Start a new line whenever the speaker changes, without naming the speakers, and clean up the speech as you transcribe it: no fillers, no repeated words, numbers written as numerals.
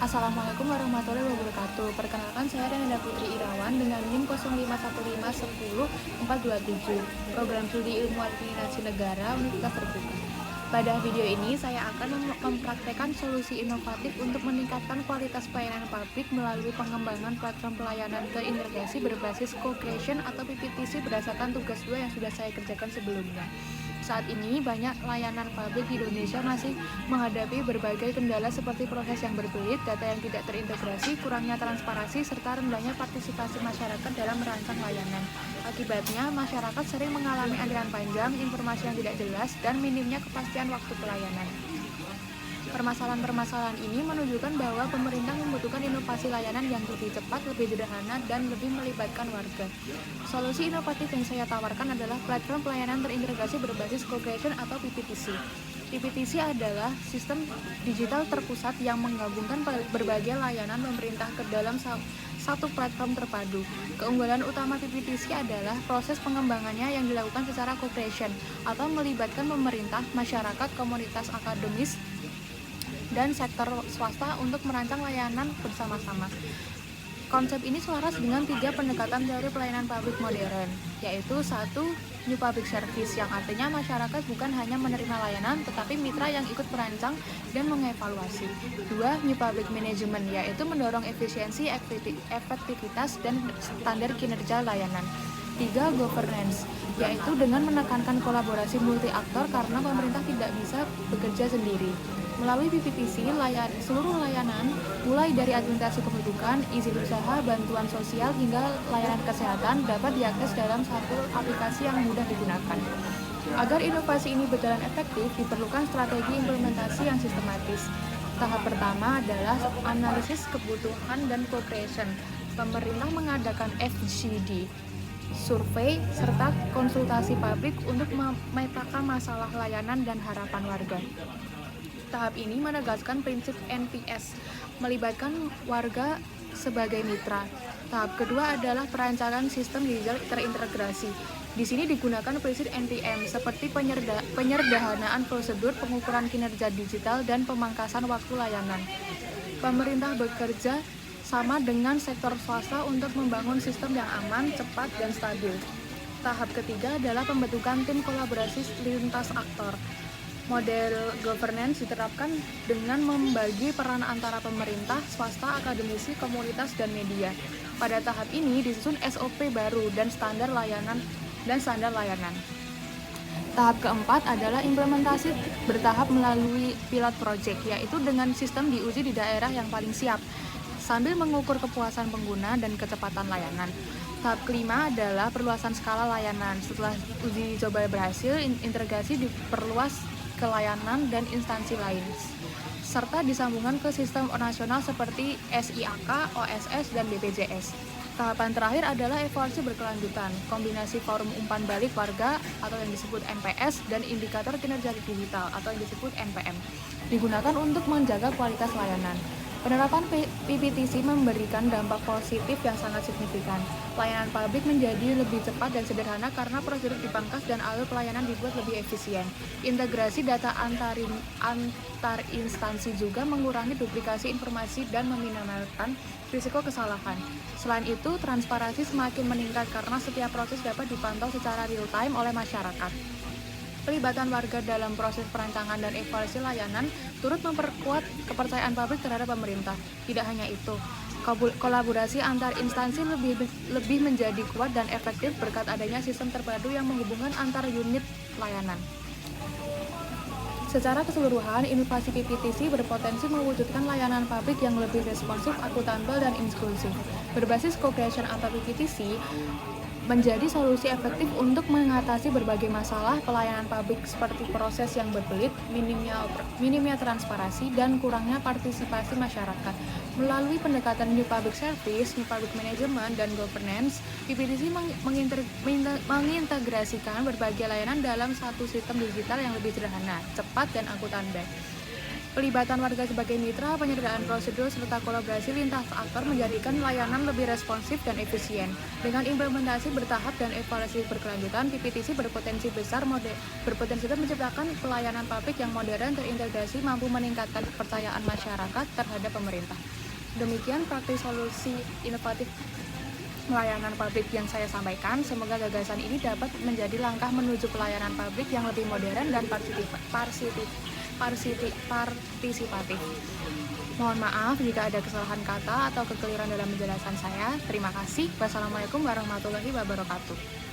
Assalamualaikum warahmatullahi wabarakatuh. Perkenalkan saya Renanda Putri Irawan dengan NIM 0515100427, Program Studi Ilmu Administrasi Negara Universitas Terbuka. Pada video ini saya akan mempraktekkan solusi inovatif untuk meningkatkan kualitas pelayanan publik melalui pengembangan platform pelayanan terintegrasi berbasis co-creation atau PPTC berdasarkan tugas 2 yang sudah saya kerjakan sebelumnya. Saat ini, banyak layanan publik di Indonesia masih menghadapi berbagai kendala seperti proses yang berbelit, data yang tidak terintegrasi, kurangnya transparansi, serta rendahnya partisipasi masyarakat dalam merancang layanan. Akibatnya, masyarakat sering mengalami antrian panjang, informasi yang tidak jelas, dan minimnya kepastian waktu pelayanan. Permasalahan-permasalahan ini menunjukkan bahwa pemerintah membutuhkan inovasi layanan yang lebih cepat, lebih sederhana, dan lebih melibatkan warga. Solusi inovatif yang saya tawarkan adalah platform pelayanan terintegrasi berbasis co-creation atau PPTC. PPTC adalah sistem digital terpusat yang menggabungkan berbagai layanan pemerintah ke dalam satu platform terpadu. Keunggulan utama PPTC adalah proses pengembangannya yang dilakukan secara co-creation atau melibatkan pemerintah, masyarakat, komunitas akademis, dan sektor swasta untuk merancang layanan bersama-sama. Konsep ini selaras dengan 3 pendekatan teori pelayanan publik modern, yaitu 1. New Public Service, yang artinya masyarakat bukan hanya menerima layanan, tetapi mitra yang ikut merancang dan mengevaluasi. 2. New Public Management, yaitu mendorong efisiensi, efektivitas, dan standar kinerja layanan. 3. Governance, yaitu dengan menekankan kolaborasi multi-aktor karena pemerintah tidak bisa bekerja sendiri. Melalui PPTC, seluruh layanan, mulai dari administrasi kependudukan, izin usaha, bantuan sosial, hingga layanan kesehatan, dapat diakses dalam satu aplikasi yang mudah digunakan. Agar inovasi ini berjalan efektif, diperlukan strategi implementasi yang sistematis. Tahap pertama adalah analisis kebutuhan dan co-creation. Pemerintah mengadakan FGD, survei, serta konsultasi publik untuk memetakan masalah layanan dan harapan warga. Tahap ini menegaskan prinsip NPS, melibatkan warga sebagai mitra. Tahap kedua adalah perancangan sistem digital terintegrasi. Di sini digunakan prinsip NPM seperti penyederhanaan prosedur, pengukuran kinerja digital, dan pemangkasan waktu layanan. Pemerintah bekerja sama dengan sektor swasta untuk membangun sistem yang aman, cepat, dan stabil. Tahap ketiga adalah pembentukan tim kolaborasi lintas aktor. Model governance diterapkan dengan membagi peran antara pemerintah, swasta, akademisi, komunitas, dan media. Pada tahap ini disusun SOP baru dan standar layanan. Tahap keempat adalah implementasi bertahap melalui pilot project, yaitu dengan sistem diuji di daerah yang paling siap, sambil mengukur kepuasan pengguna dan kecepatan layanan. Tahap kelima adalah perluasan skala layanan. Setelah uji coba berhasil, integrasi diperluas ke layanan dan instansi lain, serta disambungkan ke sistem nasional seperti SIAK, OSS, dan BPJS. Tahapan terakhir adalah evaluasi berkelanjutan, kombinasi forum umpan balik warga atau yang disebut NPS dan indikator kinerja digital atau yang disebut NPM, digunakan untuk menjaga kualitas layanan. Penerapan PPTC memberikan dampak positif yang sangat signifikan. Layanan publik menjadi lebih cepat dan sederhana karena prosedur dipangkas dan alur pelayanan dibuat lebih efisien. Integrasi data antar instansi juga mengurangi duplikasi informasi dan meminimalkan risiko kesalahan. Selain itu, transparansi semakin meningkat karena setiap proses dapat dipantau secara real-time oleh masyarakat. Pelibatan warga dalam proses perancangan dan evaluasi layanan turut memperkuat kepercayaan publik terhadap pemerintah. Tidak hanya itu, kolaborasi antar instansi lebih menjadi kuat dan efektif berkat adanya sistem terpadu yang menghubungkan antar unit layanan. Secara keseluruhan, inovasi PPTC berpotensi mewujudkan layanan publik yang lebih responsif, akuntabel, dan inklusif. Berbasis co-creation atau PPTC menjadi solusi efektif untuk mengatasi berbagai masalah pelayanan publik seperti proses yang berbelit, minimnya transparansi, dan kurangnya partisipasi masyarakat. Melalui pendekatan New Public Service, New Public Management, dan Governance, PPTC mengintegrasikan berbagai layanan dalam satu sistem digital yang lebih sederhana, cepat, dan akuntabel. Pelibatan warga sebagai mitra, penyederhanaan prosedur, serta kolaborasi lintas aktor menjadikan layanan lebih responsif dan efisien. Dengan implementasi bertahap dan evaluasi berkelanjutan, PPTC berpotensi besar menciptakan pelayanan publik yang modern, terintegrasi, mampu meningkatkan kepercayaan masyarakat terhadap pemerintah. Demikian praktik solusi inovatif pelayanan publik yang saya sampaikan. Semoga gagasan ini dapat menjadi langkah menuju pelayanan publik yang lebih modern dan partisipatif. Mohon maaf jika ada kesalahan kata atau kekeliruan dalam penjelasan saya. Terima kasih. Wassalamualaikum warahmatullahi wabarakatuh.